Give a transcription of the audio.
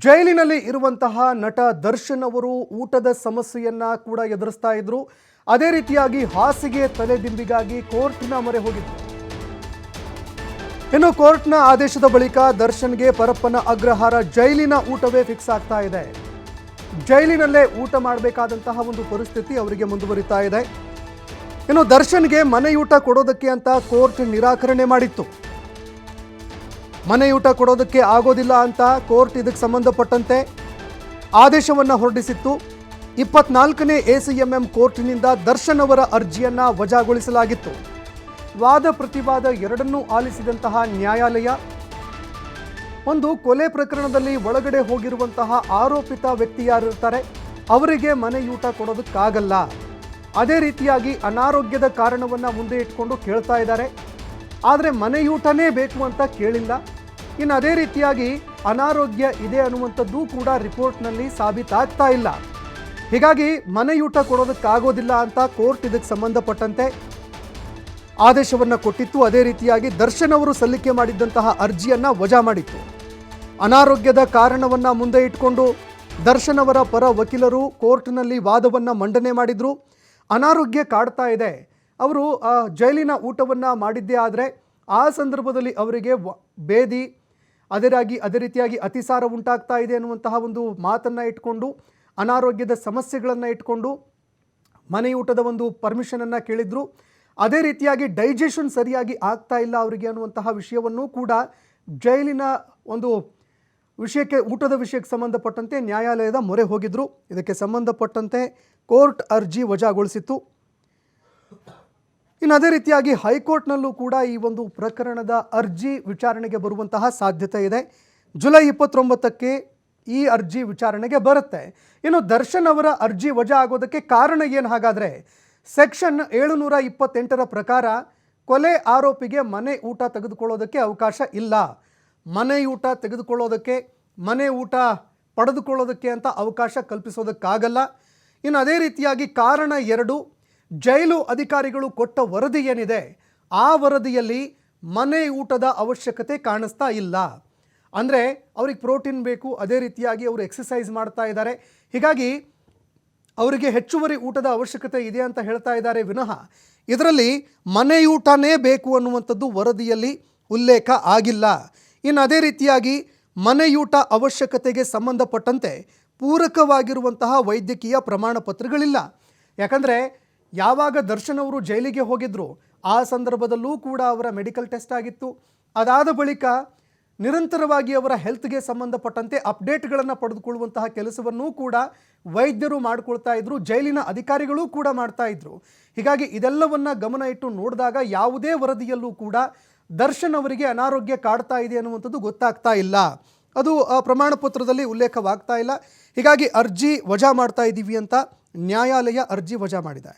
ಜೈಲಿನಲ್ಲಿ ಇರುವಂತಹ ನಟ ದರ್ಶನ್ ಅವರು ಊಟದ ಸಮಸ್ಯೆಯನ್ನ ಕೂಡ ಎದುರಿಸ್ತಾ ಇದ್ರು. ಅದೇ ರೀತಿಯಾಗಿ ಹಾಸಿಗೆ ತಲೆದಿಂಬಿಗಾಗಿ ಕೋರ್ಟ್ನ ಮೊರೆ ಹೋಗಿದ್ರು. ಇನ್ನು ಕೋರ್ಟ್ನ ಆದೇಶದ ಬಳಿಕ ದರ್ಶನ್ಗೆ ಪರಪ್ಪನ ಅಗ್ರಹಾರ ಜೈಲಿನ ಊಟವೇ ಫಿಕ್ಸ್ ಆಗ್ತಾ ಇದೆ. ಜೈಲಿನಲ್ಲೇ ಊಟ ಮಾಡಬೇಕಾದಂತಹ ಒಂದು ಪರಿಸ್ಥಿತಿ ಅವರಿಗೆ ಮುಂದುವರಿತಾ ಇದೆ. ಇನ್ನು ದರ್ಶನ್ಗೆ ಮನೆಯೂಟ ಕೊಡೋದಕ್ಕೆ ಅಂತ ಕೋರ್ಟ್ ನಿರಾಕರಣೆ ಮಾಡಿತ್ತು. ಮನೆಯೂಟ ಕೊಡೋದಕ್ಕೆ ಆಗೋದಿಲ್ಲ ಅಂತ ಕೋರ್ಟ್ ಇದಕ್ಕೆ ಸಂಬಂಧಪಟ್ಟಂತೆ ಆದೇಶವನ್ನು ಹೊರಡಿಸಿತ್ತು. 24ನೇ ACMM ಕೋರ್ಟ್ನಿಂದ ದರ್ಶನ್ ಅವರ ಅರ್ಜಿಯನ್ನು ವಜಾಗೊಳಿಸಲಾಗಿತ್ತು. ವಾದ ಪ್ರತಿವಾದ ಎರಡನ್ನೂ ಆಲಿಸಿದಂತಹ ನ್ಯಾಯಾಲಯ ಒಂದು ಕೊಲೆ ಪ್ರಕರಣದಲ್ಲಿ ಒಳಗಡೆ ಹೋಗಿರುವಂತಹ ಆರೋಪಿತ ವ್ಯಕ್ತಿ ಯಾರಿರ್ತಾರೆ ಅವರಿಗೆ ಮನೆಯೂಟ ಕೊಡೋದಕ್ಕಾಗಲ್ಲ. ಅದೇ ರೀತಿಯಾಗಿ ಅನಾರೋಗ್ಯದ ಕಾರಣವನ್ನು ಮುಂದೆ ಇಟ್ಕೊಂಡು ಕೇಳ್ತಾ ಇದ್ದಾರೆ. ಆದರೆ ಮನೆಯೂಟನೇ ಬೇಕು ಅಂತ ಕೇಳಿಲ್ಲ. ಇನ್ನು ಅದೇ ರೀತಿಯಾಗಿ ಅನಾರೋಗ್ಯ ಇದೆ ಅನ್ನುವಂಥದ್ದು ಕೂಡ ರಿಪೋರ್ಟ್ನಲ್ಲಿ ಸಾಬೀತಾಗ್ತಾ ಇಲ್ಲ. ಹೀಗಾಗಿ ಮನೆಯೂಟ ಕೊಡೋದಕ್ಕಾಗೋದಿಲ್ಲ ಅಂತ ಕೋರ್ಟ್ ಇದಕ್ಕೆ ಸಂಬಂಧಪಟ್ಟಂತೆ ಆದೇಶವನ್ನು ಕೊಟ್ಟಿತ್ತು. ಅದೇ ರೀತಿಯಾಗಿ ದರ್ಶನ್ ಅವರು ಸಲ್ಲಿಕೆ ಮಾಡಿದ್ದಂತಹ ಅರ್ಜಿಯನ್ನು ವಜಾ ಮಾಡಿತ್ತು. ಅನಾರೋಗ್ಯದ ಕಾರಣವನ್ನು ಮುಂದೆ ಇಟ್ಕೊಂಡು ದರ್ಶನ್ ಅವರ ಪರ ವಕೀಲರು ಕೋರ್ಟ್ನಲ್ಲಿ ವಾದವನ್ನು ಮಂಡನೆ ಮಾಡಿದರು. ಅನಾರೋಗ್ಯ ಕಾಡ್ತಾ ಇದೆ, ಅವರು ಜೈಲಿನ ಊಟವನ್ನು ಮಾಡಿದ್ದೇ ಆದರೆ ಆ ಸಂದರ್ಭದಲ್ಲಿ ಅವರಿಗೆ ಬೇದಿ ಅದೇ ರೀತಿಯಾಗಿ ಅತಿಸಾರ ಉಂಟಾಗ್ತಾ ಇದೆ ಅನ್ನುವಂತಹ ಒಂದು ಮಾತನ್ನು ಇಟ್ಕೊಂಡು ಅನಾರೋಗ್ಯದ ಸಮಸ್ಯೆಗಳನ್ನು ಇಟ್ಕೊಂಡು ಮನೆಯೂಟದ ಒಂದು ಪರ್ಮಿಷನನ್ನು ಕೇಳಿದ್ರು. ಅದೇ ರೀತಿಯಾಗಿ ಡೈಜೆಷನ್ ಸರಿಯಾಗಿ ಆಗ್ತಾ ಇಲ್ಲ ಅವರಿಗೆ ಅನ್ನುವಂತಹ ವಿಷಯವನ್ನು ಕೂಡ ಜೈಲಿನ ಒಂದು ವಿಷಯಕ್ಕೆ ಊಟದ ವಿಷಯಕ್ಕೆ ಸಂಬಂಧಪಟ್ಟಂತೆ ನ್ಯಾಯಾಲಯದ ಮೊರೆ ಹೋಗಿದ್ರು. ಇದಕ್ಕೆ ಸಂಬಂಧಪಟ್ಟಂತೆ ಕೋರ್ಟ್ ಅರ್ಜಿ ವಜಾಗೊಳಿಸಿತ್ತು. ಇನ್ನು ಅದೇ ರೀತಿಯಾಗಿ ಹೈಕೋರ್ಟ್ನಲ್ಲೂ ಕೂಡ ಈ ಒಂದು ಪ್ರಕರಣದ ಅರ್ಜಿ ವಿಚಾರಣೆಗೆ ಬರುವಂತಹ ಸಾಧ್ಯತೆ ಇದೆ. ಜುಲೈ 29ಕ್ಕೆ ಈ ಅರ್ಜಿ ವಿಚಾರಣೆಗೆ ಬರುತ್ತೆ. ಇನ್ನು ದರ್ಶನ್ ಅವರ ಅರ್ಜಿ ವಜಾ ಆಗೋದಕ್ಕೆ ಕಾರಣ ಏನು ಹಾಗಾದರೆ? ಸೆಕ್ಷನ್ 728ರ ಪ್ರಕಾರ ಕೊಲೆ ಆರೋಪಿಗೆ ಮನೆ ಊಟ ತೆಗೆದುಕೊಳ್ಳೋದಕ್ಕೆ ಅವಕಾಶ ಇಲ್ಲ. ಮನೆ ಊಟ ತೆಗೆದುಕೊಳ್ಳೋದಕ್ಕೆ, ಮನೆ ಊಟ ಪಡೆದುಕೊಳ್ಳೋದಕ್ಕೆ ಅಂತ ಅವಕಾಶ ಕಲ್ಪಿಸೋದಕ್ಕಾಗಲ್ಲ. ಇನ್ನು ಅದೇ ರೀತಿಯಾಗಿ ಕಾರಣ 2, ಜೈಲು ಅಧಿಕಾರಿಗಳು ಕೊಟ್ಟ ವರದಿ ಏನಿದೆ ಆ ವರದಿಯಲ್ಲಿ ಮನೆ ಊಟದ ಅವಶ್ಯಕತೆ ಕಾಣಿಸ್ತಾ ಇಲ್ಲ. ಅಂದರೆ ಅವ್ರಿಗೆ ಪ್ರೋಟೀನ್ ಬೇಕು, ಅದೇ ರೀತಿಯಾಗಿ ಅವರು ಎಕ್ಸಸೈಸ್ ಮಾಡ್ತಾ ಇದ್ದಾರೆ, ಹೀಗಾಗಿ ಅವರಿಗೆ ಹೆಚ್ಚುವರಿ ಊಟದ ಅವಶ್ಯಕತೆ ಇದೆ ಅಂತ ಹೇಳ್ತಾ ಇದ್ದಾರೆ ವಿನಃ ಇದರಲ್ಲಿ ಮನೆಯೂಟನೇ ಬೇಕು ಅನ್ನುವಂಥದ್ದು ವರದಿಯಲ್ಲಿ ಉಲ್ಲೇಖ ಆಗಿಲ್ಲ. ಇನ್ನು ಅದೇ ರೀತಿಯಾಗಿ ಮನೆಯೂಟ ಅವಶ್ಯಕತೆಗೆ ಸಂಬಂಧಪಟ್ಟಂತೆ ಪೂರಕವಾಗಿರುವಂತಹ ವೈದ್ಯಕೀಯ ಪ್ರಮಾಣ ಪತ್ರಗಳಿಲ್ಲ. ಯಾಕಂದರೆ ಯಾವಾಗ ದರ್ಶನ್ ಅವರು ಜೈಲಿಗೆ ಹೋಗಿದ್ರು ಆ ಸಂದರ್ಭದಲ್ಲೂ ಕೂಡ ಅವರ ಮೆಡಿಕಲ್ ಟೆಸ್ಟ್ ಆಗಿತ್ತು. ಅದಾದ ಬಳಿಕ ನಿರಂತರವಾಗಿ ಅವರ ಹೆಲ್ತ್ಗೆ ಸಂಬಂಧಪಟ್ಟಂತೆ ಅಪ್ಡೇಟ್ಗಳನ್ನು ಪಡೆದುಕೊಳ್ಳುವಂತಹ ಕೆಲಸವನ್ನೂ ಕೂಡ ವೈದ್ಯರು ಮಾಡಿಕೊಳ್ತಾ ಇದ್ರು, ಜೈಲಿನ ಅಧಿಕಾರಿಗಳೂ ಕೂಡ ಮಾಡ್ತಾ ಇದ್ರು. ಹೀಗಾಗಿ ಇದೆಲ್ಲವನ್ನು ಗಮನ ಇಟ್ಟು ನೋಡಿದಾಗ ಯಾವುದೇ ವರದಿಯಲ್ಲೂ ಕೂಡ ದರ್ಶನ್ ಅವರಿಗೆ ಅನಾರೋಗ್ಯ ಕಾಡ್ತಾ ಇದೆ ಅನ್ನುವಂಥದ್ದು ಗೊತ್ತಾಗ್ತಾ ಇಲ್ಲ. ಅದು ಪ್ರಮಾಣ ಪತ್ರದಲ್ಲಿ ಉಲ್ಲೇಖವಾಗ್ತಾ ಇಲ್ಲ. ಹೀಗಾಗಿ ಅರ್ಜಿ ವಜಾ ಮಾಡ್ತಾ ಇದ್ದೀವಿ ಅಂತ ನ್ಯಾಯಾಲಯ ಅರ್ಜಿ ವಜಾ ಮಾಡಿದೆ.